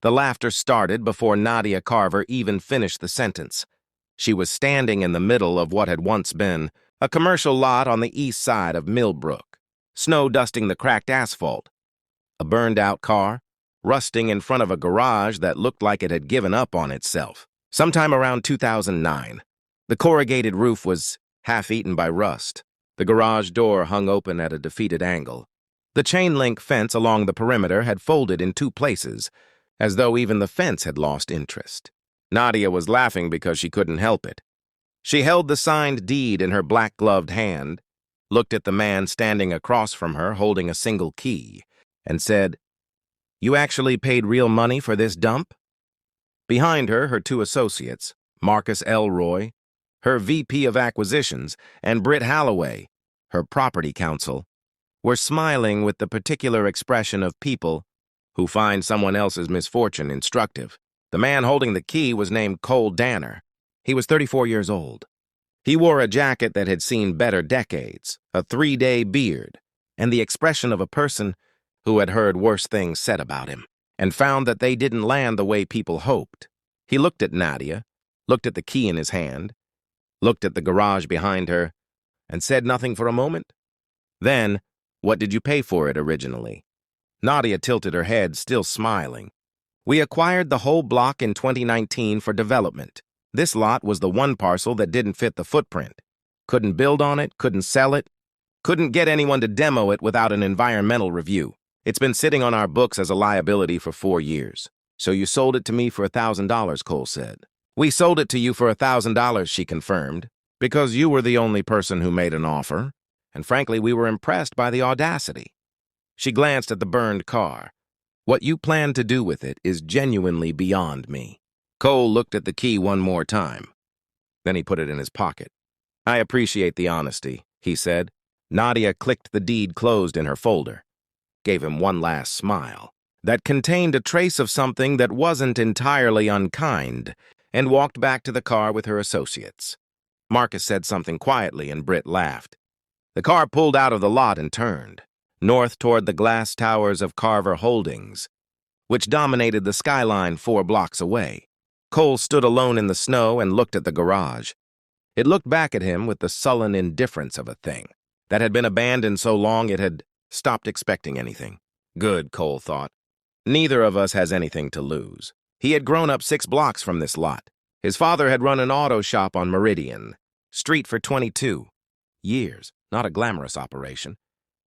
The laughter started before Nadia Carver even finished the sentence. She was standing in the middle of what had once been a commercial lot on the east side of Millbrook, snow dusting the cracked asphalt. A burned-out car, rusting in front of a garage that looked like it had given up on itself. Sometime around 2009, the corrugated roof was half-eaten by rust. The garage door hung open at a defeated angle. The chain-link fence along the perimeter had folded in two places, as though even the fence had lost interest. Nadia was laughing because she couldn't help it. She held the signed deed in her black-gloved hand, looked at the man standing across from her holding a single key, and said, "You actually paid real money for this dump?" Behind her, her two associates, Marcus Elroy, her VP of Acquisitions, and Britt Halloway, her property counsel, were smiling with the particular expression of people who find someone else's misfortune instructive. The man holding the key was named Cole Danner. He was 34 years old. He wore a jacket that had seen better decades, a 3-day beard, and the expression of a person who had heard worse things said about him, and found that they didn't land the way people hoped. He looked at Nadia, looked at the key in his hand, looked at the garage behind her, and said nothing for a moment. Then, "What did you pay for it originally?" Nadia tilted her head, still smiling. "We acquired the whole block in 2019 for development. This lot was the one parcel that didn't fit the footprint. Couldn't build on it, couldn't sell it, couldn't get anyone to demo it without an environmental review. It's been sitting on our books as a liability for 4 years. So you sold it to me for $1,000, Cole said. "We sold it to you for $1,000, she confirmed, because you were the only person who made an offer, and frankly, we were impressed by the audacity." She glanced at the burned car. "What you plan to do with it is genuinely beyond me." Cole looked at the key one more time. Then he put it in his pocket. "I appreciate the honesty," he said. Nadia clicked the deed closed in her folder, gave him one last smile that contained a trace of something that wasn't entirely unkind, and walked back to the car with her associates. Marcus said something quietly, and Britt laughed. The car pulled out of the lot and turned north toward the glass towers of Carver Holdings, which dominated the skyline 4 blocks away. Cole stood alone in the snow and looked at the garage. It looked back at him with the sullen indifference of a thing that had been abandoned so long it had stopped expecting anything. Good, Cole thought. Neither of us has anything to lose. He had grown up 6 blocks from this lot. His father had run an auto shop on Meridian Street for 22 years. Not a glamorous operation,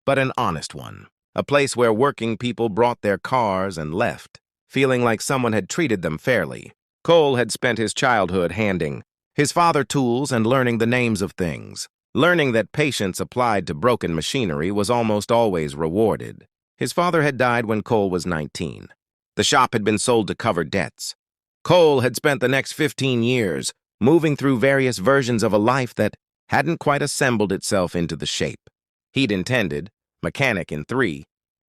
but an honest one. A place where working people brought their cars and left, feeling like someone had treated them fairly. Cole had spent his childhood handing his father tools and learning the names of things, learning that patience applied to broken machinery was almost always rewarded. His father had died when Cole was 19. The shop had been sold to cover debts. Cole had spent the next 15 years moving through various versions of a life that hadn't quite assembled itself into the shape he'd intended. Mechanic in 3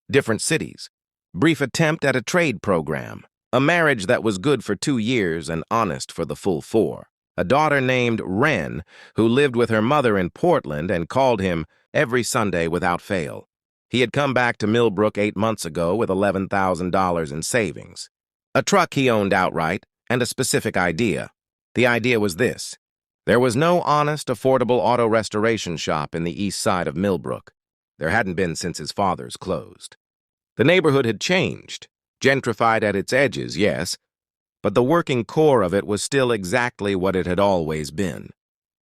different cities, brief attempt at a trade program, a marriage that was good for 2 years and honest for the full 4, a daughter named Wren who lived with her mother in Portland and called him every Sunday without fail. He had come back to Millbrook 8 months ago with $11,000 in savings, a truck he owned outright, and a specific idea. The idea was this: there was no honest, affordable auto restoration shop in the east side of Millbrook. There hadn't been since his father's closed. The neighborhood had changed, gentrified at its edges, yes, but the working core of it was still exactly what it had always been.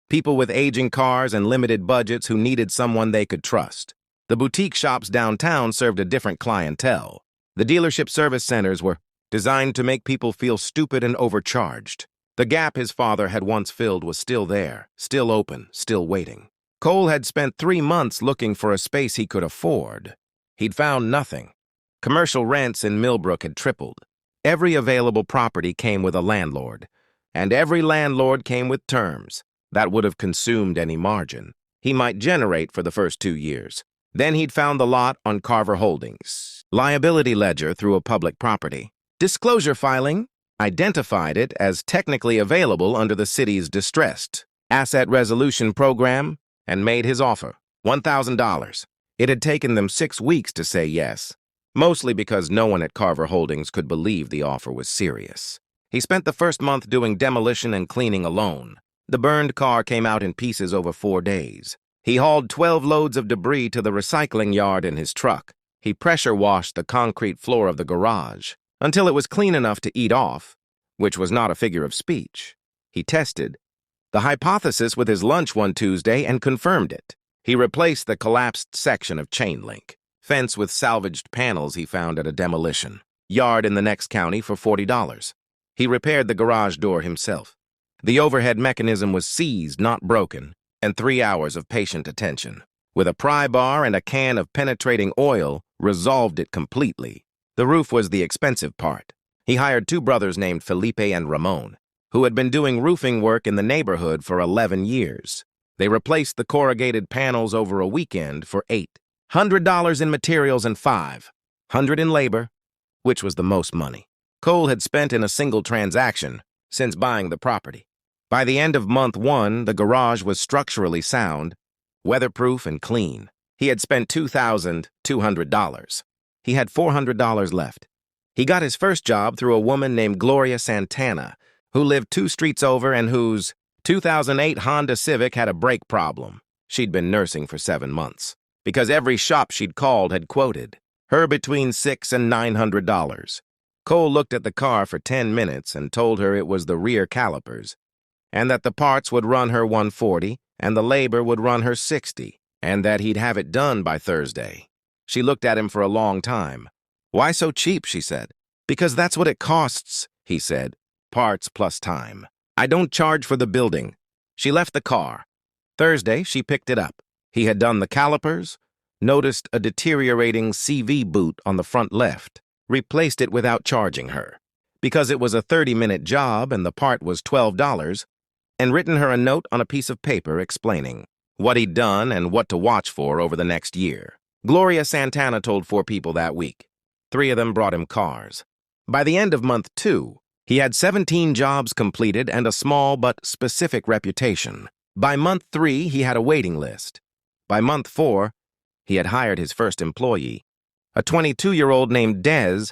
People with aging cars and limited budgets who needed someone they could trust. The boutique shops downtown served a different clientele. The dealership service centers were designed to make people feel stupid and overcharged. The gap his father had once filled was still there, still open, still waiting. Cole had spent 3 months looking for a space he could afford. He'd found nothing. Commercial rents in Millbrook had tripled. Every available property came with a landlord, and every landlord came with terms that would have consumed any margin he might generate for the first 2 years. Then he'd found the lot on Carver Holdings, liability ledger through a public property. Disclosure filing identified it as technically available under the city's distressed asset resolution program and made his offer, $1,000. It had taken them 6 weeks to say yes. mostly because no one at Carver Holdings could believe the offer was serious. He spent the first month doing demolition and cleaning alone. The burned car came out in pieces over 4 days. He hauled 12 loads of debris to the recycling yard in his truck. He pressure washed the concrete floor of the garage until it was clean enough to eat off, which was not a figure of speech. He tested the hypothesis with his lunch one Tuesday and confirmed it. He replaced the collapsed section of chain link fence with salvaged panels he found at a demolition yard in the next county for $40. He repaired the garage door himself. The overhead mechanism was seized, not broken, and 3 hours of patient attention, with a pry bar and a can of penetrating oil, resolved it completely. The roof was the expensive part. He hired 2 brothers named Felipe and Ramon, who had been doing roofing work in the neighborhood for 11 years. They replaced the corrugated panels over a weekend for $800 in materials and $500 in labor, which was the most money Cole had spent in a single transaction since buying the property. By the end of month 1, the garage was structurally sound, weatherproof, and clean. He had spent $2,200. He had $400 left. He got his first job through a woman named Gloria Santana, who lived 2 streets over and whose 2008 Honda Civic had a brake problem. She'd been nursing for 7 months, because every shop she'd called had quoted her between $600 and $900. Cole looked at the car for 10 minutes and told her it was the rear calipers, and that the parts would run her $140 and the labor would run her $60, and that he'd have it done by Thursday. She looked at him for a long time. "Why so cheap?" she said. "Because that's what it costs," he said. "Parts plus time. I don't charge for the building." She left the car. Thursday, she picked it up. He had done the calipers, noticed a deteriorating CV boot on the front left, replaced it without charging her, because it was a 30-minute job and the part was $12, and written her a note on a piece of paper explaining what he'd done and what to watch for over the next year. Gloria Santana told 4 people that week. 3 of them brought him cars. By the end of month 2, he had 17 jobs completed and a small but specific reputation. By month 3, he had a waiting list. By month 4, he had hired his first employee, a 22-year-old named Dez,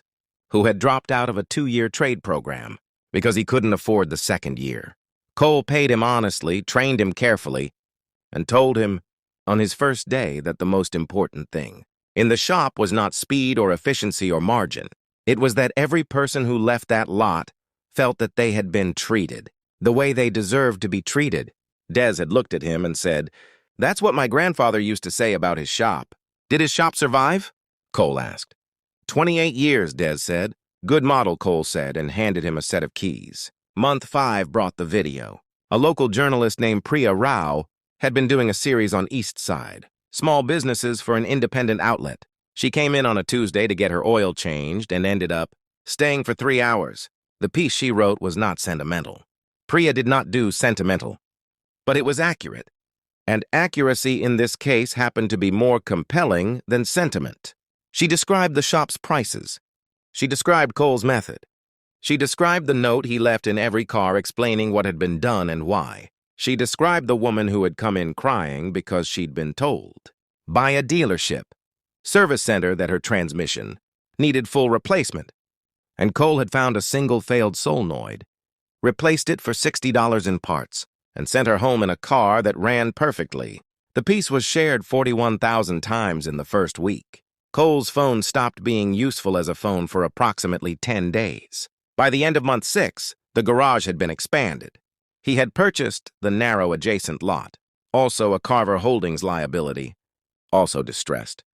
who had dropped out of a 2-year trade program because he couldn't afford the 2nd year. Cole paid him honestly, trained him carefully, and told him on his first day that the most important thing in the shop was not speed or efficiency or margin. It was that every person who left that lot felt that they had been treated the way they deserved to be treated. Dez had looked at him and said, "That's what my grandfather used to say about his shop." "Did his shop survive?" Cole asked. 28 years, Dez said. "Good model," Cole said, and handed him a set of keys. Month 5 brought the video. A local journalist named Priya Rao had been doing a series on East Side, small businesses for an independent outlet. She came in on a Tuesday to get her oil changed and ended up staying for 3 hours. The piece she wrote was not sentimental. Priya did not do sentimental, but it was accurate. And accuracy in this case happened to be more compelling than sentiment. She described the shop's prices. She described Cole's method. She described the note he left in every car explaining what had been done and why. She described the woman who had come in crying because she'd been told by a dealership service center that her transmission needed full replacement, and Cole had found a single failed solenoid, replaced it for $60 in parts, and sent her home in a car that ran perfectly. The piece was shared 41,000 times in the first week. Cole's phone stopped being useful as a phone for approximately 10 days. By the end of month 6, the garage had been expanded. He had purchased the narrow adjacent lot, also a Carver Holdings liability, also distressed,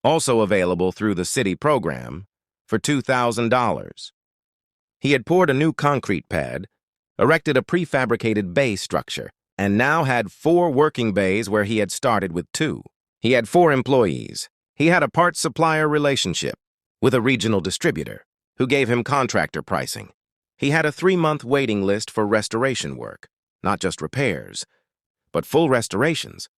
also available through the city program for $2,000. He had poured a new concrete pad, erected a prefabricated bay structure, and now had 4 working bays where he had started with 2. He had 4 employees. He had a parts supplier relationship with a regional distributor who gave him contractor pricing. He had a 3-month waiting list for restoration work, not just repairs, but full restorations,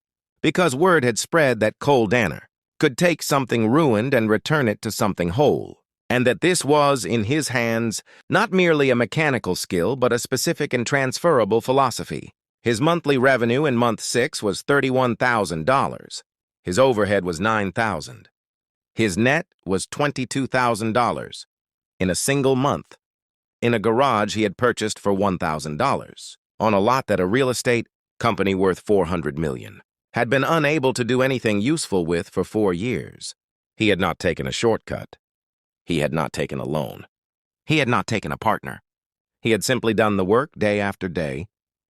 because word had spread that Cole Danner could take something ruined and return it to something whole, and that this was, in his hands, not merely a mechanical skill, but a specific and transferable philosophy. His monthly revenue in month 6 was $31,000. His overhead was $9,000. His net was $22,000 in a single month, in a garage he had purchased for $1,000, on a lot that a real estate company worth $400 million had been unable to do anything useful with for 4 years. He had not taken a shortcut. He had not taken a loan. He had not taken a partner. He had simply done the work day after day,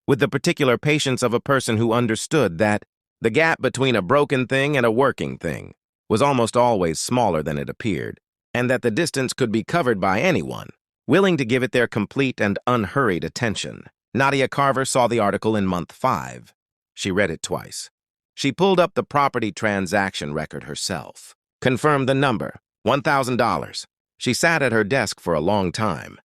with the particular patience of a person who understood that the gap between a broken thing and a working thing was almost always smaller than it appeared, and that the distance could be covered by anyone willing to give it their complete and unhurried attention. Nadia Carver saw the article in month 5. She read it twice. She pulled up the property transaction record herself, confirmed the number, $1,000. She sat at her desk for a long time.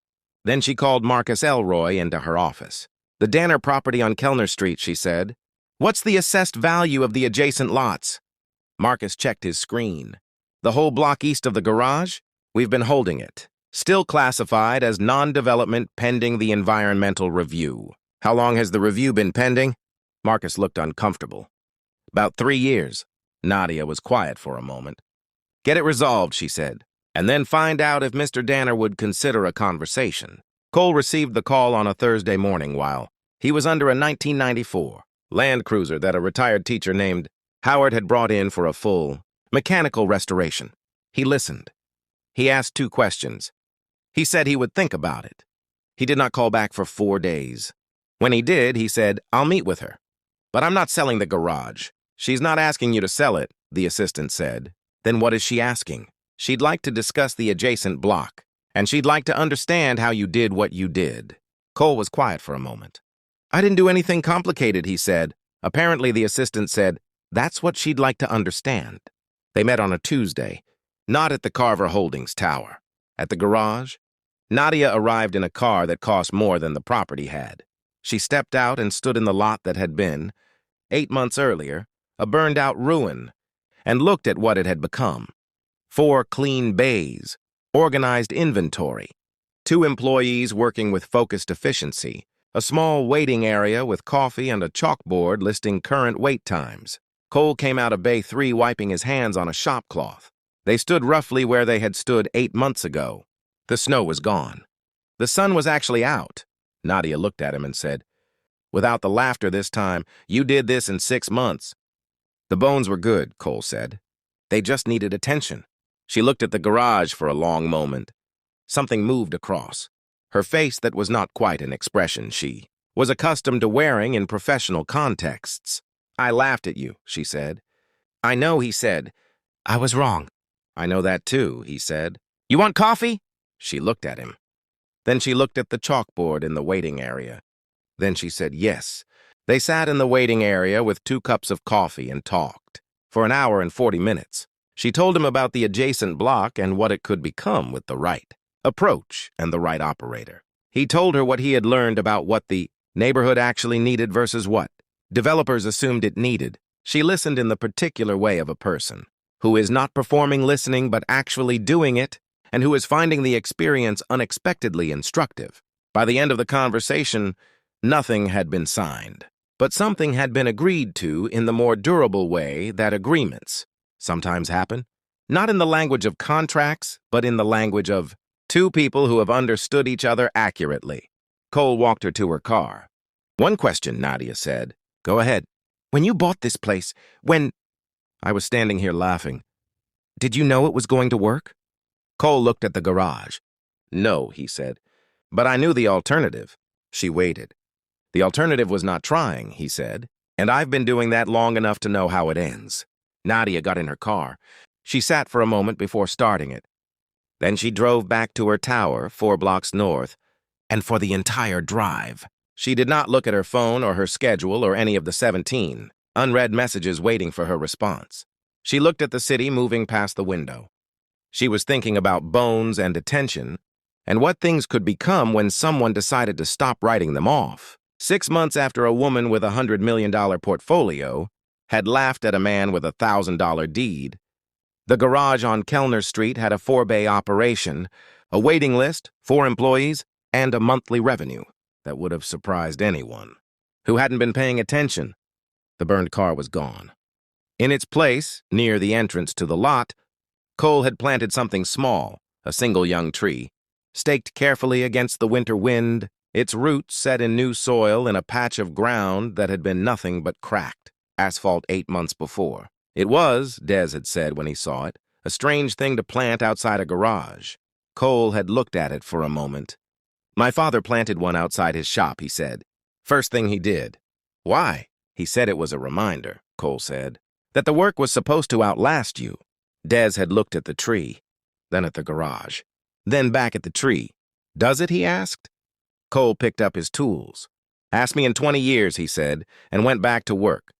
Then she called Marcus Elroy into her office. "The Danner property on Kellner Street," she said. "What's the assessed value of the adjacent lots?" Marcus checked his screen. "The whole block east of the garage? We've been holding it. Still classified as non-development pending the environmental review." "How long has the review been pending?" Marcus looked uncomfortable. "About 3 years." Nadia was quiet for a moment. "Get it resolved," she said, "and then find out if Mr. Danner would consider a conversation." Cole received the call on a Thursday morning while he was under a 1994 Land Cruiser that a retired teacher named Howard had brought in for a full mechanical restoration. He listened. He asked 2 questions. He said he would think about it. He did not call back for 4 days. When he did, he said, "I'll meet with her. But I'm not selling the garage." "She's not asking you to sell it," the assistant said. "Then what is she asking?" "She'd like to discuss the adjacent block, and she'd like to understand how you did what you did." Cole was quiet for a moment. "I didn't do anything complicated," he said. Apparently, the assistant said, "That's what she'd like to understand." They met on a Tuesday, not at the Carver Holdings Tower. At the garage, Nadia arrived in a car that cost more than the property had. She stepped out and stood in the lot that had been, 8 months earlier, a burned-out ruin, and looked at what it had become. 4 clean bays, organized inventory, 2 employees working with focused efficiency, a small waiting area with coffee and a chalkboard listing current wait times. Cole came out of Bay 3 wiping his hands on a shop cloth. They stood roughly where they had stood 8 months ago. The snow was gone. The sun was actually out. Nadia looked at him and said, "Without the laughter this time, you did this in 6 months." "The bones were good," Cole said. "They just needed attention." She looked at the garage for a long moment. Something moved across her face that was not quite an expression she was accustomed to wearing in professional contexts. "I laughed at you," she said. "I know," he said. "I was wrong." "I know that too," he said. "You want coffee?" She looked at him. Then she looked at the chalkboard in the waiting area. Then she said yes. They sat in the waiting area with 2 cups of coffee and talked for an hour and 40 minutes. She told him about the adjacent block and what it could become with the right approach and the right operator. He told her what he had learned about what the neighborhood actually needed versus what developers assumed it needed. She listened in the particular way of a person who is not performing listening but actually doing it, and who is finding the experience unexpectedly instructive. By the end of the conversation, nothing had been signed, but something had been agreed to in the more durable way that agreements sometimes happen, not in the language of contracts, but in the language of 2 people who have understood each other accurately. Cole walked her to her car. "One question," Nadia said. "Go ahead." "When you bought this place, I was standing here laughing. Did you know it was going to work?" Cole looked at the garage. "No," he said. "But I knew the alternative." She waited. "The alternative was not trying," he said. "And I've been doing that long enough to know how it ends." Nadia got in her car. She sat for a moment before starting it. Then she drove back to her tower, 4 blocks north, and for the entire drive, she did not look at her phone or her schedule or any of the 17 unread messages waiting for her response. She looked at the city moving past the window. She was thinking about bones and attention, and what things could become when someone decided to stop writing them off. 6 months after a woman with a $100 million portfolio had laughed at a man with a $1,000 deed, the garage on Kellner Street had a 4-bay operation, a waiting list, 4 employees, and a monthly revenue that would have surprised anyone who hadn't been paying attention. The burned car was gone. In its place, near the entrance to the lot, Cole had planted something small, a single young tree, staked carefully against the winter wind, its roots set in new soil in a patch of ground that had been nothing but cracked asphalt 8 months before. It was, Des had said when he saw it, a strange thing to plant outside a garage. Cole had looked at it for a moment. My father planted one outside his shop, he said. First thing he did. Why? He said it was a reminder, Cole said, that the work was supposed to outlast you. Des had looked at the tree, then at the garage, then back at the tree. Does it, he asked. Cole picked up his tools. Ask me in 20 years, he said, and went back to work.